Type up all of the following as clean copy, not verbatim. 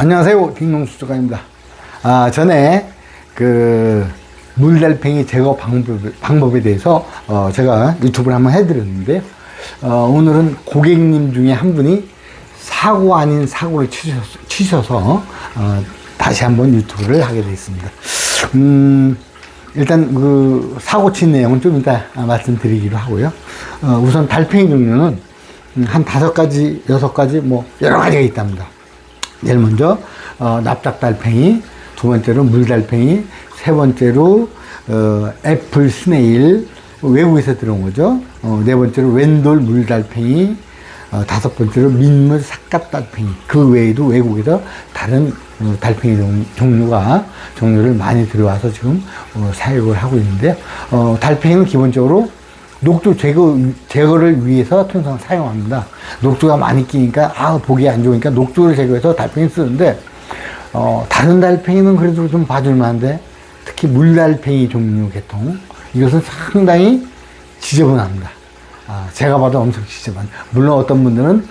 안녕하세요. 딩농수조가입니다. 전에 그 물달팽이 제거 방법에 대해서 제가 유튜브를 한번 해드렸는데요. 오늘은 고객님 중에 한 분이 사고 아닌 사고를 치셔서 다시 한번 유튜브를 하게 되었습니다. 일단 그 사고 친 내용은 좀 이따 말씀드리기로 하고요. 우선 달팽이 종류는 한 5가지, 6가지 뭐 여러 가지가 있답니다. 제일 먼저 납작달팽이, 두 번째로 물달팽이, 세 번째로 애플 스네일, 외국에서 들어온 거죠. 네 번째로 웬돌 물달팽이, 다섯 번째로 민물 삿갓달팽이. 그 외에도 외국에서 다른 달팽이 종류를 많이 들어와서 지금 사육을 하고 있는데요. 달팽이는 기본적으로 녹두 제거를 위해서 통상 사용합니다. 녹두가 많이 끼니까 보기 안 좋으니까 녹두를 제거해서 달팽이 쓰는데 다른 달팽이는 그래도 좀 봐줄만한데 특히 물달팽이 종류 계통 이것은 상당히 지저분합니다. 제가 봐도 엄청 지저분. 물론 어떤 분들은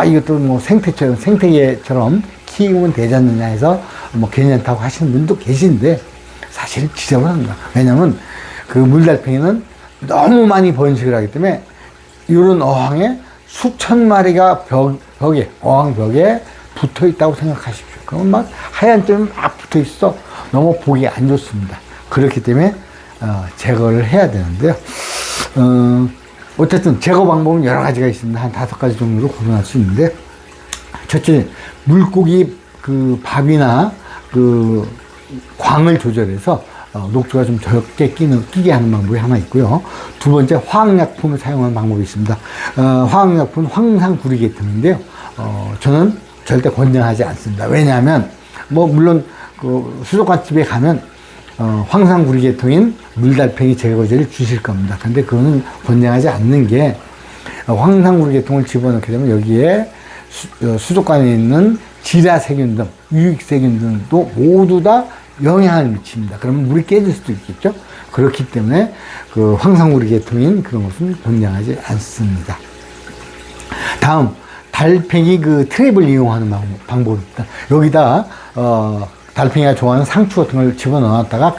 이것도 뭐 생태계처럼 키우면 되지 않느냐 해서 뭐 괜찮다고 하시는 분도 계신데 사실 지저분합니다. 왜냐면 그 물달팽이는 너무 많이 번식을 하기 때문에 이런 어항에 수천 마리가 어항벽에 붙어 있다고 생각하십시오. 그러면 막 하얀 점이 막 붙어 있어. 너무 보기 안 좋습니다. 그렇기 때문에 제거를 해야 되는데요. 어쨌든 제거 방법은 여러 가지가 있습니다. 한 5가지 정도로 구분할 수 있는데, 첫째, 물고기 그 밥이나 그 광을 조절해서 녹두가 좀 적게 끼게 하는 방법이 하나 있고요. 두 번째, 화학약품을 사용하는 방법이 있습니다. 화학약품은 황상구리 계통인데요. 저는 절대 권장하지 않습니다. 왜냐하면 물론 그 수족관집에 가면 황상구리 계통인 물달팽이 제거제를 주실 겁니다. 근데 그거는 권장하지 않는 게, 황상구리 계통을 집어넣게 되면 여기에 수족관에 있는 질화세균 등 유익세균 등도 모두 다 영향을 미칩니다. 그러면 물이 깨질 수도 있겠죠. 그렇기 때문에 그 황상구리 계통인 그런 것은 권장하지 않습니다. 다음, 달팽이 그 트랩을 이용하는 방법입니다. 여기다 달팽이가 좋아하는 상추 같은 걸 집어넣었다가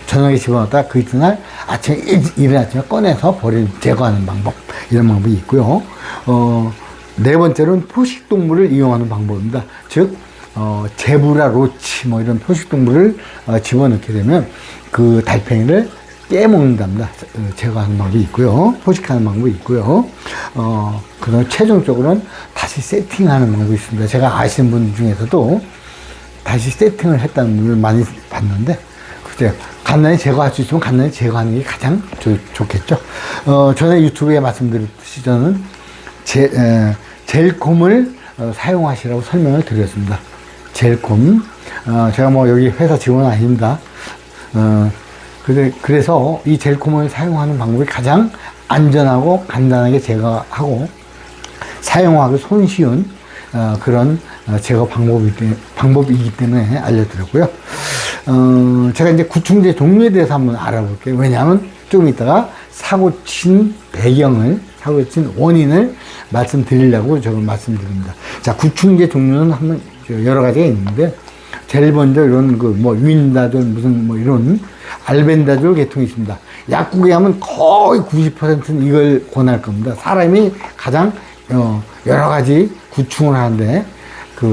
저녁에 집어넣었다가 그 이튿날 아침에 이른 아침에 꺼내서 제거하는 방법, 이런 방법이 있고요. 네 번째로는 포식동물을 이용하는 방법입니다. 즉 제브라, 로치 이런 포식동물을 집어넣게 되면 그 달팽이를 깨먹는답니다. 제거하는 방법이 있고요. 포식하는 방법이 있고요. 그다음 최종적으로는 다시 세팅하는 방법이 있습니다. 제가 아시는 분 중에서도 다시 세팅을 했다는 분을 많이 봤는데, 그때 간단히 제거할 수 있으면 간단히 제거하는 게 가장 좋겠죠. 전에 유튜브에 말씀드렸듯이 저는 젤콤을 사용하시라고 설명을 드렸습니다. 젤콤. 제가 여기 회사 직원은 아닙니다. 그래서 이 젤콤을 사용하는 방법이 가장 안전하고 간단하게 제거하고 사용하기 손쉬운 그런 제거 방법이기 때문에 알려드렸고요. 제가 이제 구충제 종류에 대해서 한번 알아볼게요. 왜냐하면 조금 이따가 사고 친 원인을 말씀드리려고 저걸 말씀드립니다. 자, 구충제 종류는 한번 여러 가지가 있는데, 제일 먼저 이런 윈다졸 이런 알벤다졸 계통이 있습니다. 약국에 가면 거의 90%는 이걸 권할 겁니다. 사람이 가장 여러 가지 구충을 하는데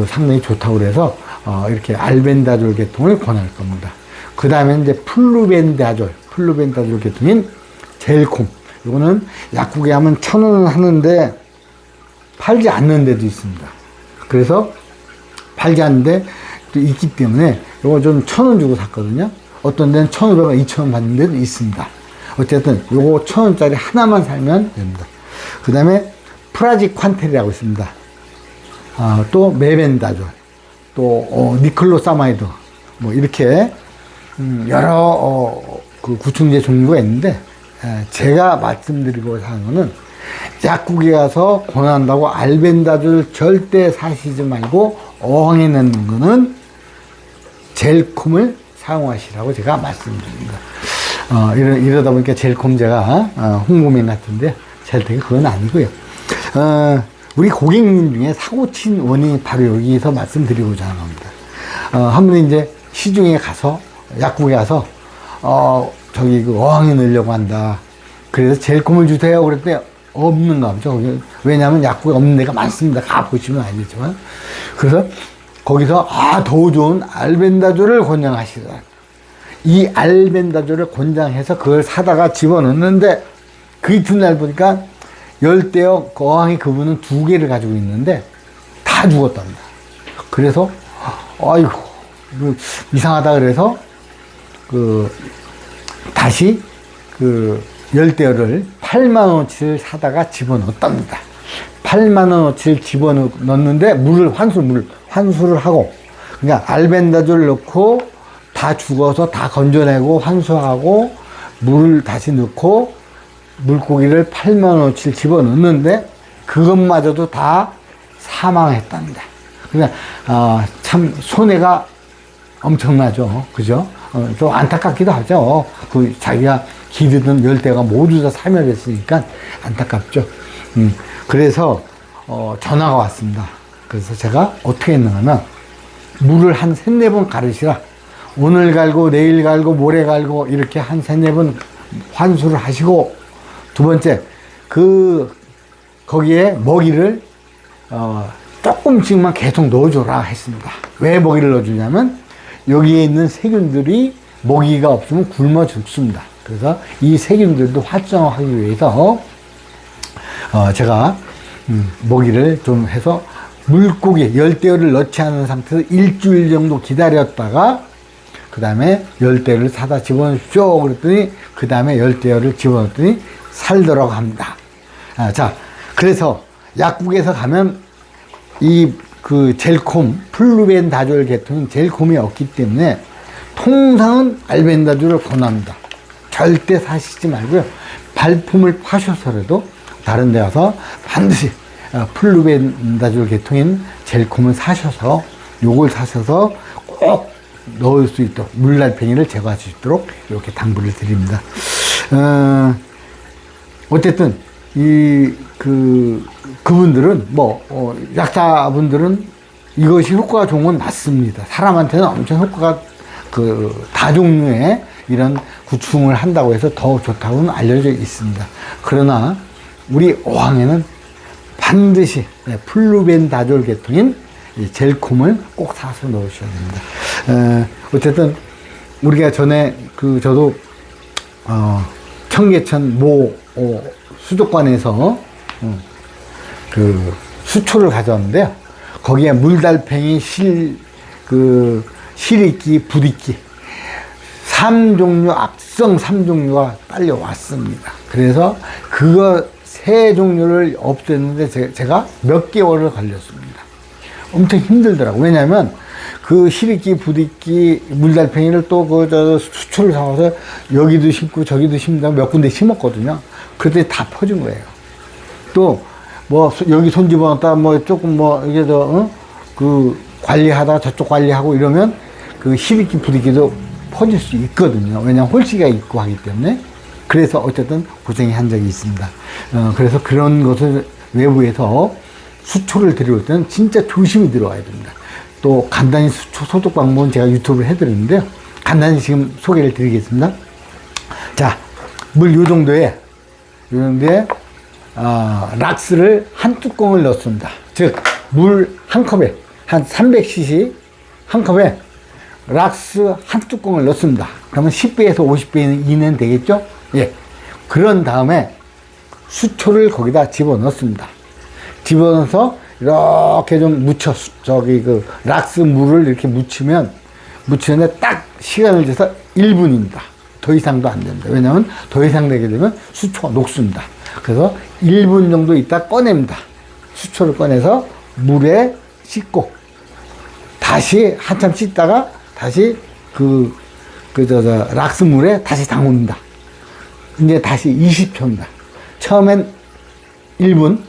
상당히 좋다고 그래서 이렇게 알벤다졸 계통을 권할 겁니다. 그 다음에 이제 플루벤다졸 계통인 젤콤. 이거는 약국에 하면 1,000원은 하는데 팔지 않는 데도 있습니다. 그래서 팔지 않는데 또 있기 때문에 이거 좀 1,000원 주고 샀거든요. 어떤 데는 1,500원, 2,000원 받는 데도 있습니다. 어쨌든 요거 1,000원짜리 하나만 살면 됩니다. 그 다음에 프라지퀀텔이라고 있습니다. 또 메벤다졸, 또 니클로사마이드, 이렇게 여러 그 구충제 종류가 있는데, 제가 말씀드리고 하는 거는 약국에 가서 권한다고 알벤다졸 절대 사시지 말고 어항에 넣는 거는 젤콤을 사용하시라고 제가 말씀드립니다. 이러다 보니까 젤콤 제가 홍보맨 같은데 절대 그건 아니고요. 우리 고객님 중에 사고 친 원인이 바로 여기서 말씀드리고자 하는 겁니다. 한 번 이제 시중에 가서, 약국에 가서, 저기 그 어항에 넣으려고 한다. 그래서 젤콤을 주세요. 그랬더니 없는가 보죠. 왜냐하면 약국에 없는 데가 많습니다. 가보시면 알겠지만. 그래서 거기서, 더 좋은 알벤다졸을 권장하시더라. 이 알벤다졸을 권장해서 그걸 사다가 집어넣는데, 그 이튿날 보니까 열대어 어항에 그분은 2개를 가지고 있는데 다 죽었답니다. 그래서 아이고 이상하다 그래서 다시 열대어를 8만원어치를 사다가 집어넣었답니다. 8만원어치를 집어넣는데 환수를 하고, 그러니까 알벤다졸을 넣고 다 죽어서 다 건져내고 환수하고 물을 다시 넣고 물고기를 8만원어치를 집어넣는데 그것마저도 다 사망했답니다. 그러니까 참 손해가 엄청나죠. 그죠? 좀 안타깝기도 하죠. 자기가 기르던 열대가 모두 다 사멸했으니까 안타깝죠. 그래서 전화가 왔습니다. 그래서 제가 어떻게 했는가 하면 물을 한 3-4번 가르시라. 오늘 갈고 내일 갈고 모레 갈고 이렇게 한 3-4번 환수를 하시고, 두 번째, 거기에 먹이를, 조금씩만 계속 넣어줘라 했습니다. 왜 먹이를 넣어주냐면, 여기에 있는 세균들이 먹이가 없으면 굶어 죽습니다. 그래서 이 세균들도 활성화하기 위해서, 제가, 먹이를 좀 해서 물고기, 열대어를 넣지 않은 상태에서 일주일 정도 기다렸다가, 그 다음에 열대어를 사다 집어넣으십시오. 그랬더니, 그 다음에 열대어를 집어넣었더니, 살더라고 합니다. 자, 그래서 약국에서 가면 젤콤, 플루벤다졸 계통인 젤콤이 없기 때문에 통상은 알벤다졸을 권합니다. 절대 사시지 말고요. 발품을 파셔서라도 다른 데 가서 반드시 플루벤다졸 계통인 젤콤을 사셔서, 요걸 사셔서 꼭 넣을 수 있도록, 물달팽이를 제거할 수 있도록 이렇게 당부를 드립니다. 어쨌든, 그분들은, 약사분들은 이것이 효과가 좋은 건 맞습니다. 사람한테는 엄청 효과가, 다종류의 이런 구충을 한다고 해서 더 좋다고는 알려져 있습니다. 그러나, 우리 어항에는 반드시 플루벤다졸 계통인 젤콤을 꼭 사서 넣으셔야 됩니다. 어쨌든, 우리가 전에, 저도, 청계천 수족관에서 수초를 가져왔는데요. 거기에 물달팽이, 실이끼, 부리끼 3종류, 악성 3종류가 딸려왔습니다. 그래서 그거 3종류를 없앴는데 제가 몇 개월을 걸렸습니다. 엄청 힘들더라고요. 왜냐하면 실이끼, 부리끼, 물달팽이를 또 수초를 사와서 여기도 심고 저기도 심다가 몇 군데 심었거든요. 그때 다 퍼진 거예요. 또, 여기 손 집어넣었다, 조금 이게 관리하다가 저쪽 관리하고 이러면 실이끼, 부리끼도 퍼질 수 있거든요. 왜냐하면 홀씨가 있고 하기 때문에. 그래서 어쨌든 고생이 한 적이 있습니다. 그래서 그런 것을 외부에서 수초를 들여올 때는 진짜 조심히 들어와야 됩니다. 또 간단히 수초 소독 방법은 제가 유튜브를 해드렸는데요. 간단히 지금 소개를 드리겠습니다. 자, 물 요 정도에 락스를 한 뚜껑을 넣습니다. 즉, 물 한 컵에, 한 300cc 한 컵에 락스 한 뚜껑을 넣습니다. 그러면 10배에서 50배 이내는 되겠죠? 예. 그런 다음에 수초를 거기다 집어 넣습니다. 집어넣어서 이렇게 좀 묻혀, 락스 물을 이렇게 묻히는데 딱 시간을 재서 1분입니다. 더 이상도 안 됩니다. 왜냐하면 더 이상 되게 되면 수초가 녹습니다. 그래서 1분 정도 있다 꺼냅니다. 수초를 꺼내서 물에 씻고, 다시 한참 씻다가 다시 락스 물에 다시 담굽니다. 이제 다시 20초입니다. 처음엔 1분,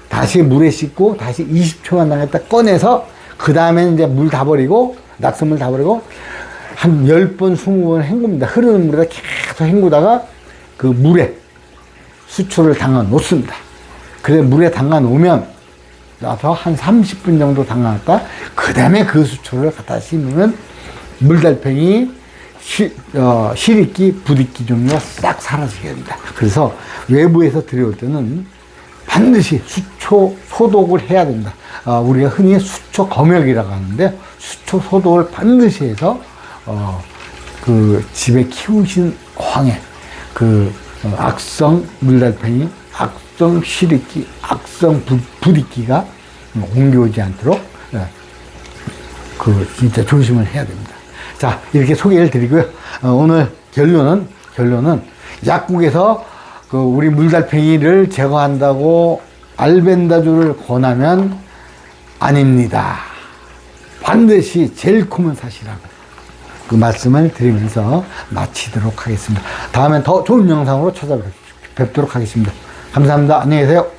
다시 물에 씻고, 다시 20초만 남았다 꺼내서, 그 다음에 이제 물 다 버리고, 락스물 다 버리고, 한 10번, 20번 헹굽니다. 흐르는 물에다 계속 헹구다가 그 물에 수초를 담아 놓습니다. 그래 물에 담가 놓으면 나서 한 30분 정도 담가놨다. 그 다음에 그 수초를 갖다 심으면 물달팽이, 실익기, 부익기 종류가 싹 사라지게 됩니다. 그래서 외부에서 들여올 때는 반드시 수초 소독을 해야 됩니다. 우리가 흔히 수초 검역이라고 하는데 수초 소독을 반드시 해서 그 집에 키우신 황해, 그 악성 물달팽이, 악성 실익기, 악성 부익기가 옮겨오지 않도록 그 진짜 조심을 해야 됩니다. 자, 이렇게 소개를 드리고요. 오늘 결론은 약국에서 그 우리 물달팽이를 제거한다고 알벤다졸을 권하면 아닙니다. 반드시 제일 코먼 사실하고 그 말씀을 드리면서 마치도록 하겠습니다. 다음엔 더 좋은 영상으로 찾아뵙도록 하겠습니다. 감사합니다. 안녕히 계세요.